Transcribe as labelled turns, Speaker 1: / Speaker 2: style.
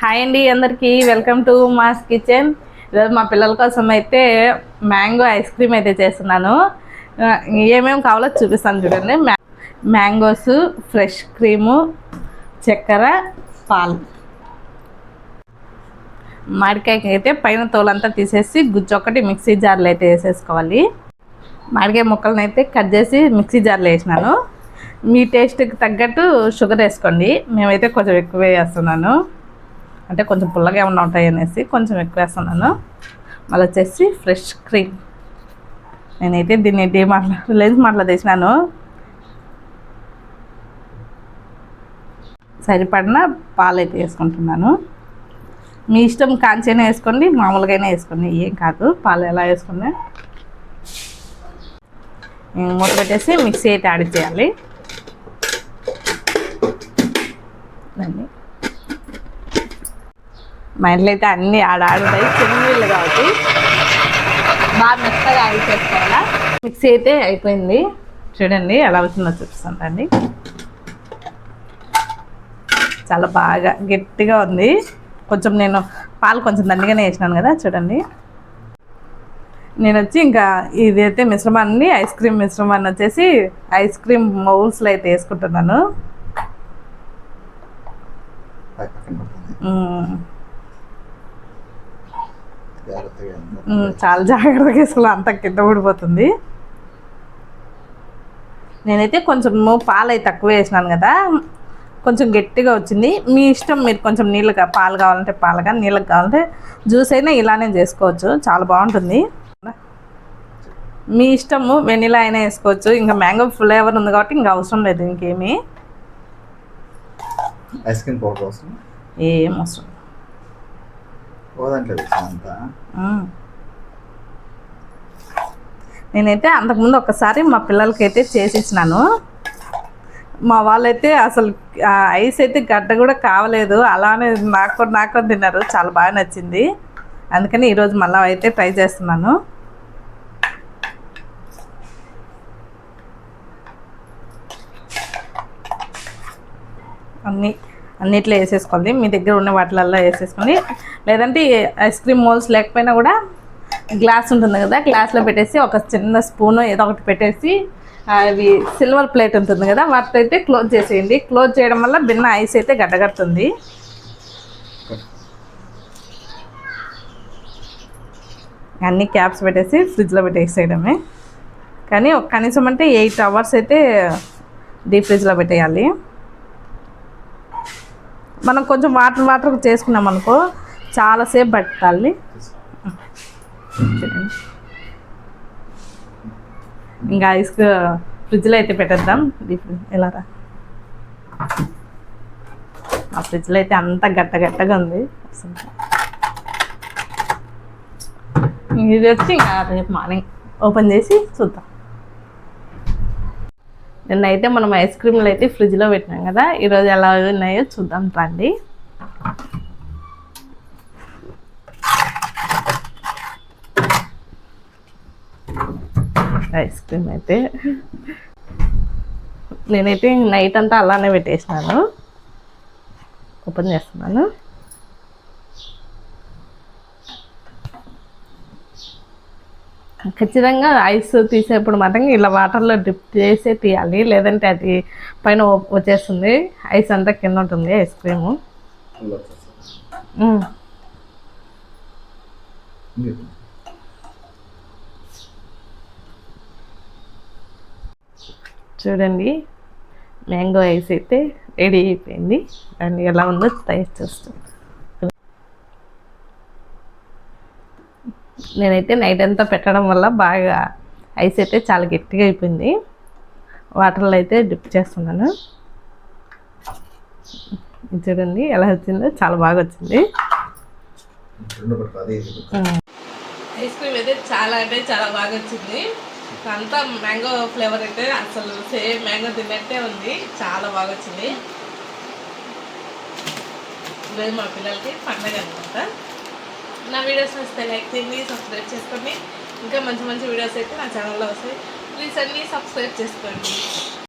Speaker 1: Hi అండి అందరికీ welcome to mass kitchen. ఈరోజు మా పిల్లల కోసం అయితే మ్యాంగో ఐస్ క్రీమ్ అయితే చేస్తున్నాను. ఏమేమి కావాలో చూపిస్తాను చూడండి. మ్యాంగోస్, ఫ్రెష్ క్రీము, చక్కెర, పాలు. మామిడికాయకి అయితే పైన తోలంతా తీసేసి గుజ్జొక్కటి మిక్సీ జార్లో అయితే వేసేసుకోవాలి. మామిడికాయ ముక్కలను అయితే కట్ చేసి మిక్సీ జార్లో వేసినాను. మీ టేస్ట్కి తగ్గట్టు షుగర్ వేసుకోండి. మేమైతే కొంచెం ఎక్కువ వేస్తున్నాను, అంటే కొంచెం పుల్లగా ఏమన్నా ఉంటాయి అనేసి కొంచెం ఎక్కువ వేస్తున్నాను. మళ్ళీ వచ్చేసి ఫ్రెష్ క్రీమ్. నేనైతే దీన్ని రిలయన్స్ మార్ట్లో తెచ్చినాను. సరిపడిన పాలు అయితే వేసుకుంటున్నాను. మీ ఇష్టం, కాంచైనా వేసుకోండి, మామూలుగానే వేసుకోండి, ఏం కాదు. పాలు ఎలా వేసుకున్నా మూత పెట్టేసి మిక్సీ అయితే యాడ్ చేయాలి. మా ఇంట్లో అయితే అన్నీ ఆడాడుతాయి, చిన్న నీళ్ళు కాబట్టి బాగా మెత్తగా యాడ్ చేసుకోవాలా. మిక్సీ అయితే అయిపోయింది. చూడండి ఎలా అవుతుందో చూపిస్తానండి. చాలా బాగా గట్టిగా ఉంది. కొంచెం నేను పాలు కొంచెం దండిగానే వేసినాను కదా, చూడండి. నేను వచ్చి ఇంకా ఇదైతే మిశ్రమాన్ని, ఐస్ క్రీమ్ మిశ్రమాన్ని వచ్చేసి ఐస్ క్రీమ్ మౌల్స్లో అయితే వేసుకుంటున్నాను. చాలా జాగ్రత్తగా వేసుకోవాలి, అంత కింద ఊడిపోతుంది. నేనైతే కొంచెం పాలు అయితే తక్కువ వేసినాను కదా, కొంచెం గట్టిగా వచ్చింది. మీ ఇష్టం, మీరు కొంచెం నీళ్ళగా పాలు కావాలంటే పాలుగా, నీళ్ళకి కావాలంటే జ్యూస్ అయినా ఇలానే చేసుకోవచ్చు, చాలా బాగుంటుంది. మీ ఇష్టము, వెనిలా అయినా వేసుకోవచ్చు. ఇంకా మ్యాంగో ఫ్లేవర్ ఉంది కాబట్టి ఇంకా అవసరం లేదు ఇంకేమీ.
Speaker 2: ఐస్ క్రీమ్ పౌడర్ అవసరం
Speaker 1: ఏం అవసరం. నేనైతే అంతకుముందు ఒకసారి మా పిల్లలకి అయితే చేసి ఇచ్చినాను. మా వాళ్ళైతే అసలు ఐస్ అయితే గడ్డ కూడా కావలేదు, అలానే నాకు తిన్నారు. చాలా బాగా నచ్చింది. అందుకని ఈరోజు మళ్ళీ అయితే ట్రై చేస్తున్నాను. అన్నిట్లో వేసేసుకోండి. మీ దగ్గర ఉన్న వాటిలల్లో వేసేసుకొని, లేదంటే ఐస్ క్రీమ్ మోల్స్ లేకపోయినా కూడా గ్లాస్ ఉంటుంది కదా, గ్లాస్లో పెట్టేసి ఒక చిన్న స్పూను ఏదో ఒకటి పెట్టేసి, అవి సిల్వర్ ప్లేట్ ఉంటుంది కదా, వాటితో అయితే క్లోజ్ చేసేయండి. క్లోజ్ చేయడం వల్ల బిన్న ఐస్ అయితే గడ్డగడుతుంది. అన్ని క్యాప్స్ పెట్టేసి ఫ్రిడ్జ్లో పెట్టేసేయడమే. కానీ కనీసం అంటే 8 hours అయితే డీప్ ఫ్రిడ్జ్లో పెట్టేయాలి. మనం కొంచెం వాటర్ చేసుకున్నాం అనుకో, చాలాసేపు పట్టాలి. ఇంకా ఐస్ ఫ్రిడ్జ్లో అయితే పెట్టేద్దాం. ఎలా రా, ఆ ఫ్రిడ్జ్లో అయితే అంత గట్టగా ఉంది. ఇది వచ్చి ఇంకా రేపు మార్నింగ్ ఓపెన్ చేసి చూద్దాం. నిన్నైతే మనం ఐస్ క్రీమ్లు అయితే ఫ్రిడ్జ్లో పెట్టినాం కదా, ఈరోజు ఎలా ఉన్నాయో చూద్దాం రండి. ఐస్ క్రీమ్ అయితే నేనైతే నైట్ అంతా అలానే పెట్టేసినాను. ఓపెన్ చేస్తున్నాను. ఖచ్చితంగా ఐస్ తీసేప్పుడు మాత్రం ఇలా వాటర్లో డిప్ చేసే తీయాలి, లేదంటే అది పైన వచ్చేస్తుంది. ఐస్ అంతా కింద ఉంటుంది ఐస్ క్రీము. చూడండి, మ్యాంగో ఐస్ అయితే రెడీ అయిపోయింది. అండ్ ఎలా ఉందో టేస్ట్ చూస్తాను. నేనైతే నైట్ అంతా పెట్టడం వల్ల బాగా ఐస్ అయితే చాలా గట్టిగా అయిపోయింది. వాటర్లో అయితే డిప్ చేస్తున్నాను. చూడండి ఎలా వచ్చిందో, చాలా బాగా వచ్చింది. ఐస్ క్రీమ్ అయితే చాలా బాగా వచ్చింది. అంతా మ్యాంగో ఫ్లేవర్ అయితే అసలు సేమ్ మ్యాంగో తిన్నట్టే ఉంది. చాలా బాగా వచ్చింది. ఈరోజు మా పిల్లలకి పండగ అనమాట. నా వీడియోస్ వస్తే లైక్ చేయండి, సబ్స్క్రైబ్ చేసుకోండి. ఇంకా మంచి వీడియోస్ అయితే నా ఛానల్లో వస్తాయి. ప్లీజ్ అన్నీ సబ్స్క్రైబ్ చేసుకోండి.